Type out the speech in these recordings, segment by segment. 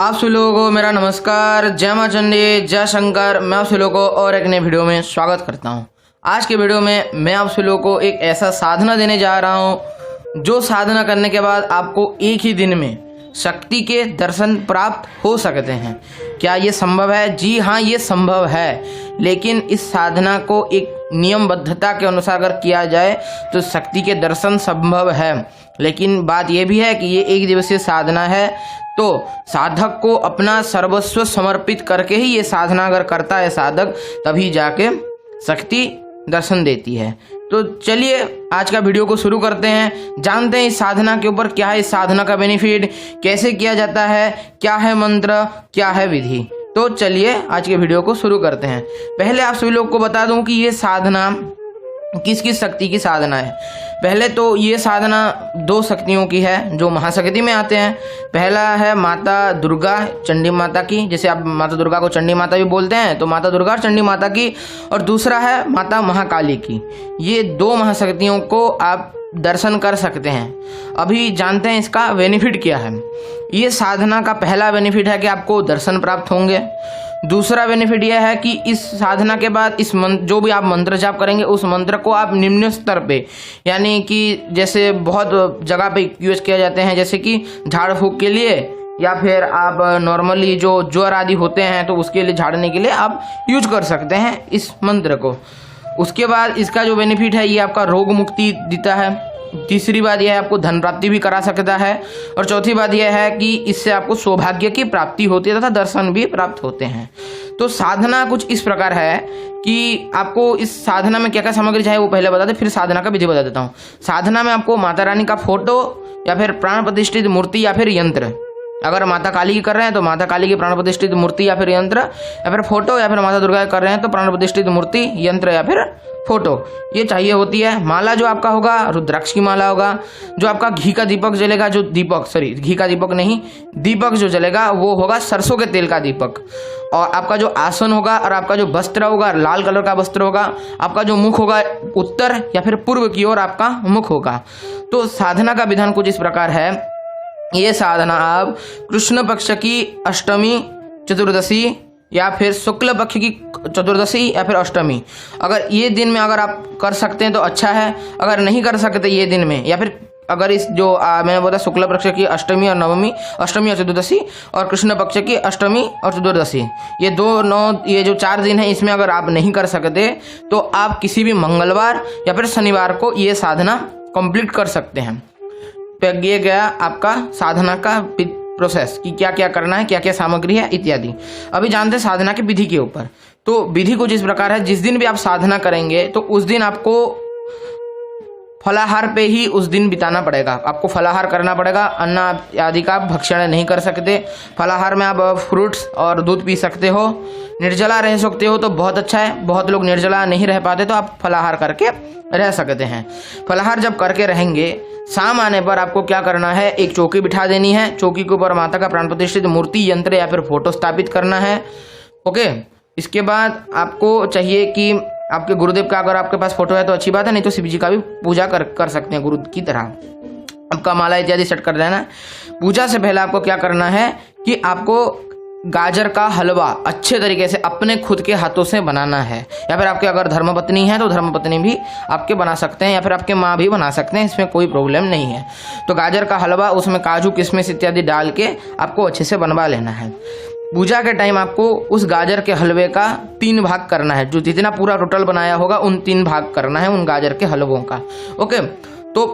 आप सभी लोगों को मेरा नमस्कार। जय मां चंडी, जय शंकर। मैं आप सभी लोगों को और एक नए वीडियो में स्वागत करता हूं। आज के वीडियो में मैं आप सभी लोगों को एक ऐसा साधना देने जा रहा हूं जो साधना करने के बाद आपको एक ही दिन में शक्ति के दर्शन प्राप्त हो सकते हैं। क्या ये संभव है? जी हाँ, ये संभव है, लेकिन इस साधना को एक नियमबद्धता के अनुसार अगर किया जाए तो शक्ति के दर्शन संभव है। लेकिन बात यह भी है कि ये एक दिवसीय साधना है, तो साधक को अपना सर्वस्व समर्पित करके ही ये साधना अगर करता है साधक, तभी जाके शक्ति दर्शन देती है। तो चलिए आज का वीडियो को शुरू करते हैं, जानते हैं इस साधना के ऊपर क्या है, इस साधना का बेनिफिट कैसे किया जाता है, क्या है मंत्र, क्या है विधि। तो चलिए आज के वीडियो को शुरू करते हैं। पहले आप सभी लोग को बता दूं कि ये साधना किस किस शक्ति की साधना है। पहले तो ये साधना दो शक्तियों की है जो महाशक्ति में आते हैं। पहला है माता दुर्गा चंडी माता की, जैसे आप माता दुर्गा को चंडी माता भी बोलते हैं, तो माता दुर्गा और चंडी माता की, और दूसरा है माता महाकाली की। ये दो महाशक्तियों को आप दर्शन कर सकते हैं। अभी जानते हैं इसका बेनिफिट क्या है। ये साधना का पहला बेनिफिट है कि आपको दर्शन प्राप्त होंगे। दूसरा बेनिफिट यह है कि इस साधना के बाद इस मंत्र, जो भी आप मंत्र जाप करेंगे, उस मंत्र को आप निम्न स्तर पे, यानी कि जैसे बहुत जगह पे यूज किया जाते हैं, जैसे कि झाड़ फूक के लिए, या फिर आप नॉर्मली जो ज्वर आदि होते हैं तो उसके लिए झाड़ने के लिए आप यूज कर सकते हैं इस मंत्र को। उसके बाद इसका जो बेनिफिट है, ये आपका रोग मुक्ति देता है। तीसरी बात यह है आपको धन प्राप्ति भी करा सकता है, और चौथी बात यह है कि इससे आपको सौभाग्य की प्राप्ति होती है तथा दर्शन भी प्राप्त होते हैं। तो साधना कुछ इस प्रकार है कि आपको इस साधना में क्या क्या सामग्री चाहिए वो पहले बता दे, फिर साधना का विधि बता देता हूँ। साधना में आपको माता रानी का फोटो या फिर प्राण प्रतिष्ठित मूर्ति या फिर यंत्र, अगर माता काली की कर रहे हैं तो माता काली की प्राण प्रतिष्ठित मूर्ति या फिर यंत्र या फिर फोटो, या फिर माता दुर्गा कर रहे हैं तो प्राण प्रतिष्ठित मूर्ति, यंत्र या फिर फोटो, ये चाहिए होती है। माला जो आपका होगा रुद्राक्ष की माला होगा। जो आपका घी का दीपक जलेगा, जो दीपक घी का दीपक नहीं, दीपक जो जलेगा वो होगा सरसों के तेल का दीपक। और आपका जो आसन होगा और आपका जो वस्त्र होगा लाल कलर का वस्त्र होगा। आपका जो मुख होगा उत्तर या फिर पूर्व की ओर आपका मुख होगा। तो साधना का विधान कुछ इस प्रकार है। ये साधना आप कृष्ण पक्ष की अष्टमी, चतुर्दशी या फिर शुक्ल पक्ष की चतुर्दशी या फिर अष्टमी, अगर ये दिन में अगर आप कर सकते हैं तो अच्छा है। अगर नहीं कर सकते ये दिन में, या फिर अगर इस जो मैंने बोला शुक्ल पक्ष की अष्टमी और नवमी, अष्टमी और चतुर्दशी, और कृष्ण पक्ष की अष्टमी और चतुर्दशी, ये जो 4 दिन है, इसमें अगर आप नहीं कर सकते तो आप किसी भी मंगलवार या फिर शनिवार को ये साधना कंप्लीट कर सकते हैं। ये गया आपका साधना का प्रोसेस कि क्या क्या करना है, क्या क्या सामग्री है इत्यादि। अभी जानते हैं साधना की विधि के ऊपर। तो विधि कुछ इस प्रकार है, जिस दिन भी आप साधना करेंगे तो उस दिन आपको फलाहार पे ही उस दिन बिताना पड़ेगा। आपको फलाहार करना पड़ेगा, अन्न आदि का भक्षण नहीं कर सकते। फलाहार में आप फ्रूट्स और दूध पी सकते हो। निर्जला रह सकते हो तो बहुत अच्छा है। बहुत लोग निर्जला नहीं रह पाते तो आप फलाहार करके रह सकते हैं। फलाहार जब करके रहेंगे, शाम आने पर आपको क्या करना है, एक चौकी बिठा देनी है। चौकी के ऊपर माता का प्राण प्रतिष्ठित मूर्ति, यंत्र या फिर फोटो स्थापित करना है। ओके, इसके बाद आपको चाहिए कि आपके गुरुदेव का अगर आपके पास फोटो है तो अच्छी बात है, नहीं तो शिव जी का भी पूजा कर सकते हैं गुरु की तरह। आपका माला इत्यादि सेट कर देना। पूजा से पहले आपको क्या करना है कि आपको गाजर का हलवा अच्छे तरीके से अपने खुद के हाथों से बनाना है, या फिर आपके अगर धर्मपत्नी है तो धर्मपत्नी भी आपके बना सकते हैं, या फिर आपके माँ भी बना सकते हैं, इसमें कोई प्रॉब्लम नहीं है। तो गाजर का हलवा, उसमें काजू किशमिश इत्यादि डाल के आपको अच्छे से बनवा लेना है। पूजा के टाइम आपको उस गाजर के हलवे का 3 भाग करना है। जो जितना पूरा टोटल बनाया होगा उन 3 भाग करना है उन गाजर के हलवों का। ओके, तो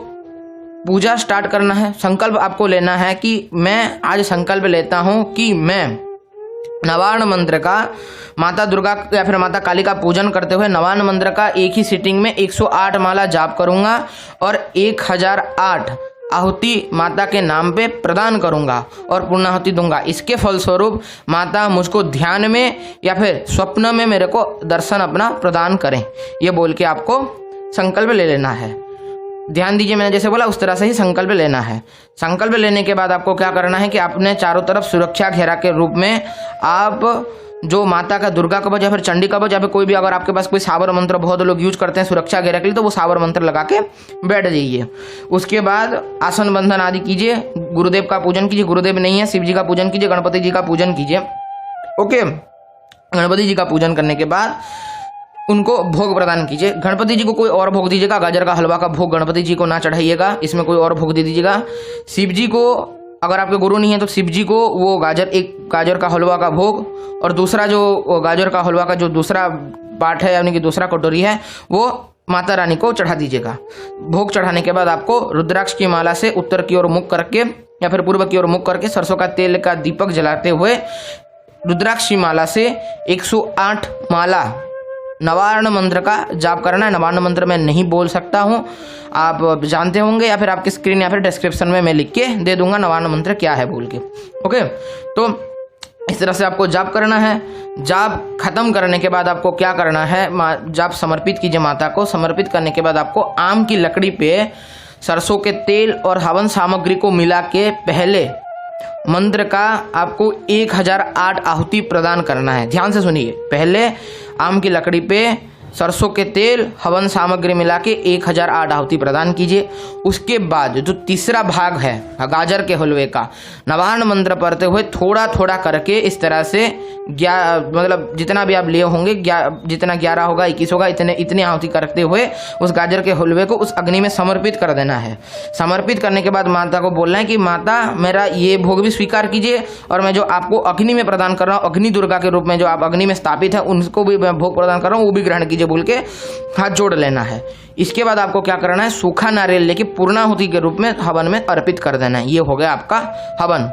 पूजा स्टार्ट करना है। संकल्प आपको लेना है कि मैं आज संकल्प लेता हूं कि मैं नवान्न मंत्र का, माता दुर्गा या फिर माता काली का पूजन करते हुए नवान्न मंत्र का एक ही सिटिंग में 108 माला जाप करूंगा और 1008 आहुति माता के नाम पे प्रदान करूंगा और पूर्णाहुति दूंगा। इसके फलस्वरूप माता मुझको ध्यान में या फिर स्वप्न में मेरे को दर्शन अपना प्रदान करें। ये बोल के आपको संकल्प ले लेना है। ध्यान दीजिए, मैंने जैसे बोला उस तरह से ही संकल्प लेना है। संकल्प लेने के बाद आपको क्या करना है कि आपने चारों तरफ सुरक्षा घेरा के रूप में आप जो माता का दुर्गा कवच या फिर चंडी कवच या फिर कोई भी, अगर आपके पास कोई साबर मंत्र बहुत लोग यूज करते हैं सुरक्षा घेरा के लिए, तो वो साबर मंत्र लगा के बैठ जाइए। उसके बाद आसन बंधन आदि कीजिए, गुरुदेव का पूजन कीजिए, गुरुदेव नहीं है शिव जी का पूजन कीजिए, गणपति जी का पूजन कीजिए। ओके, गणपति जी का पूजन करने के बाद उनको भोग प्रदान कीजिए। गणपति जी को कोई और भोग दीजिएगा, गाजर का हलवा का भोग गणपति जी को ना चढ़ाइएगा, इसमें कोई और भोग दे दीजिएगा। शिव जी को, अगर आपके गुरु नहीं है तो शिव जी को वो एक गाजर का हलवा का भोग, और दूसरा जो गाजर का हलवा का जो दूसरा पार्ट है यानी कि दूसरा कटोरी है वो माता रानी को चढ़ा दीजिएगा। भोग चढ़ाने के बाद आपको रुद्राक्ष की माला से उत्तर की ओर मुख करके या फिर पूर्व की ओर मुख करके सरसों का तेल का दीपक जलाते हुए रुद्राक्ष की माला से 108 माला नवारण मंत्र का जाप करना है। नवारण मंत्र मैं नहीं बोल सकता हूँ, आप जानते होंगे, या फिर आपकी स्क्रीन या फिर डिस्क्रिप्शन में मैं लिख के दे दूंगा नवारण मंत्र क्या है बोल के। ओके, तो इस तरह से आपको जाप करना है। जाप खत्म करने के बाद आपको क्या करना है, जाप समर्पित कीजिए माता को। समर्पित करने के बाद आपको आम की लकड़ी पे सरसों के तेल और हवन सामग्री को मिला के पहले मंत्र का आपको 1008 आहुति प्रदान करना है। ध्यान से सुनिए, पहले आम की लकड़ी पे सरसों के तेल हवन सामग्री मिला के 1008 आहुति प्रदान कीजिए। उसके बाद जो तीसरा भाग है गाजर के हलवे का, नवारण मंत्र पढ़ते हुए थोड़ा थोड़ा करके इस तरह से मतलब जितना भी आप लिए होंगे, जितना 11 होगा 21 होगा, इतने आहुति करते हुए उस गाजर के हलवे को उस अग्नि में समर्पित कर देना है। समर्पित करने के बाद माता को बोलना है कि माता मेरा ये भोग भी स्वीकार कीजिए, और मैं जो आपको अग्नि में प्रदान कर रहा हूँ, अग्नि दुर्गा के रूप में जो आप अग्नि में स्थापित है उनको भी मैं भोग प्रदान कर रहा हूँ, वो भी ग्रहण कीजिए बोल के हाथ जोड़ लेना है। इसके बाद आपको क्या करना है, सूखा नारियल लेके पूर्णाहुति के रूप में हवन में अर्पित कर देना है। ये हो गया आपका हवन।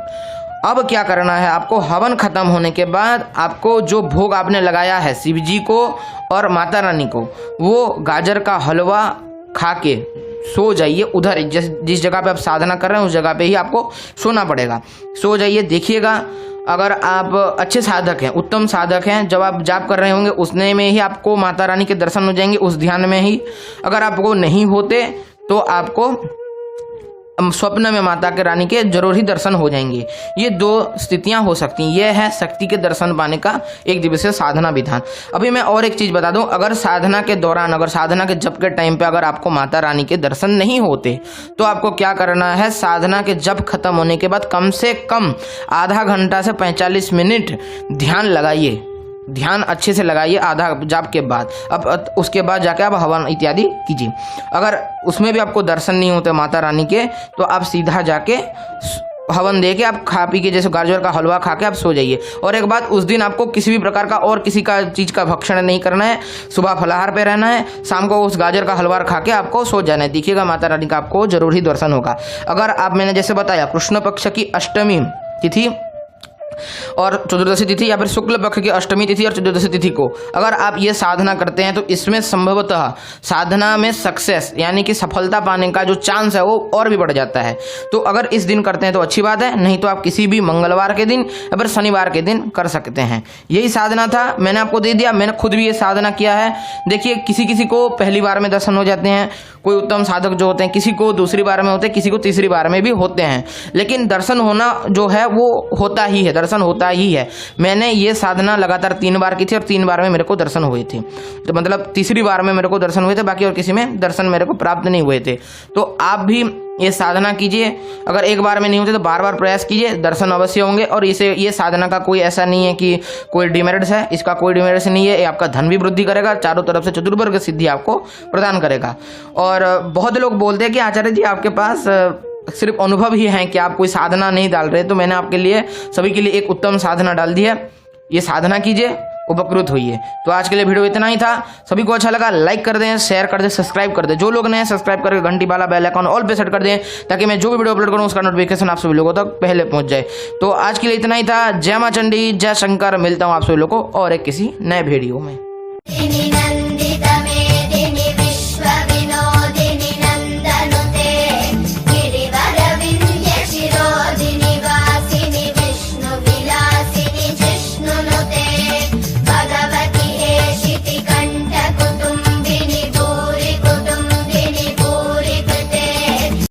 अब क्या करना है, आपको हवन खत्म होने के बाद आपको जो भोग आपने लगाया है शिव जी को और माता रानी को, वो गाजर का हलवा खा के सो जाइए। उधर जिस जगह पे आप साधना कर रहे हैं उस जगह पे ही आपको सोना पड़ेगा। सो जाइए। देखिएगा, अगर आप अच्छे साधक हैं, उत्तम साधक हैं, जब आप जाप कर रहे होंगे उसने में ही आपको माता रानी के दर्शन हो जाएंगे, उस ध्यान में ही। अगर आपको नहीं होते तो आपको स्वप्न में माता के रानी के जरूर ही दर्शन हो जाएंगे। ये 2 स्थितियां हो सकती हैं। यह है शक्ति के दर्शन पाने का एक दिवसीय साधना विधान। अभी मैं और एक चीज बता दूं, अगर साधना के दौरान, अगर साधना के जप के टाइम पे अगर आपको माता रानी के दर्शन नहीं होते तो आपको क्या करना है, साधना के जप खत्म होने के बाद कम से कम आधा घंटा से 45 मिनट ध्यान लगाइए। ध्यान अच्छे से लगाइए आधा जाप के बाद। अब उसके बाद जाके आप हवन इत्यादि कीजिए। अगर उसमें भी आपको दर्शन नहीं होते माता रानी के, तो आप सीधा जाके हवन दे के आप खा पी के, जैसे गाजर का हलवा खा के आप सो जाइए। और एक बात, उस दिन आपको किसी भी प्रकार का और किसी का चीज़ का भक्षण नहीं करना है। सुबह फलाहार पे रहना है, शाम को उस गाजर का हलवा खा के आपको सो जाना है। देखिएगा माता रानी का आपको जरूर ही दर्शन होगा। अगर आप, मैंने जैसे बताया, कृष्ण पक्ष की अष्टमी तिथि और चतुर्दशी तिथि या फिर शुक्ल पक्ष की अष्टमी तिथि और चतुर्दशी तिथि को अगर आप ये साधना करते हैं तो इसमें संभवतः साधना में सक्सेस यानी कि सफलता पाने का जो चांस है वो और भी बढ़ जाता है। तो अगर इस दिन करते हैं तो अच्छी बात है, नहीं तो आप किसी भी मंगलवार के दिन या फिर शनिवार के दिन कर सकते हैं। यही साधना था, मैंने आपको दे दिया। मैंने खुद भी ये साधना किया है। देखिए, किसी किसी को पहली बार में दर्शन हो जाते हैं, कोई उत्तम साधक जो होते हैं किसी को दूसरी बार में होते हैं, किसी को तीसरी बार में भी होते हैं, लेकिन दर्शन होना जो है वो होता ही है, दर्शन होता ही है। मैंने ये साधना लगातार 3 बार की थी और 3 बार में मेरे को दर्शन हुए थे। तो मतलब तीसरी बार में मेरे को दर्शन हुए थे, बाकी और किसी में दर्शन मेरे को प्राप्त नहीं हुए थे। तो आप भी ये साधना कीजिए। अगर एक बार में नहीं होते तो बार बार प्रयास कीजिए, दर्शन अवश्य होंगे। और इसे ये साधना का कोई ऐसा नहीं है कि कोई डिमेरिट्स है, इसका कोई डिमेरिट्स नहीं है। ये आपका धन भी वृद्धि करेगा, चारों तरफ से चतुर्वर्ग सिद्धि आपको प्रदान करेगा। और बहुत लोग बोलते हैं कि आचार्य जी आपके पास सिर्फ अनुभव ही है कि आप कोई साधना नहीं डाल रहे, तो मैंने आपके लिए, सभी के लिए एक उत्तम साधना डाल दी है। ये साधना कीजिए, उपकृत होइए। तो आज के लिए वीडियो इतना ही था। सभी को अच्छा लगा लाइक कर दें, शेयर कर दें, सब्सक्राइब कर दें। जो लोग नए सब्सक्राइब करके घंटी वाला बेल आइकन ऑल पे सेट कर दें, ताकि मैं जो भी वीडियो अपलोड करूं उसका नोटिफिकेशन आप सभी लोगों तक पहले पहुंच जाए। तो आज के लिए इतना ही था। जय मां चंडी, जय शंकर। मिलता हूं आप सभी लोगों को और एक किसी नए वीडियो में।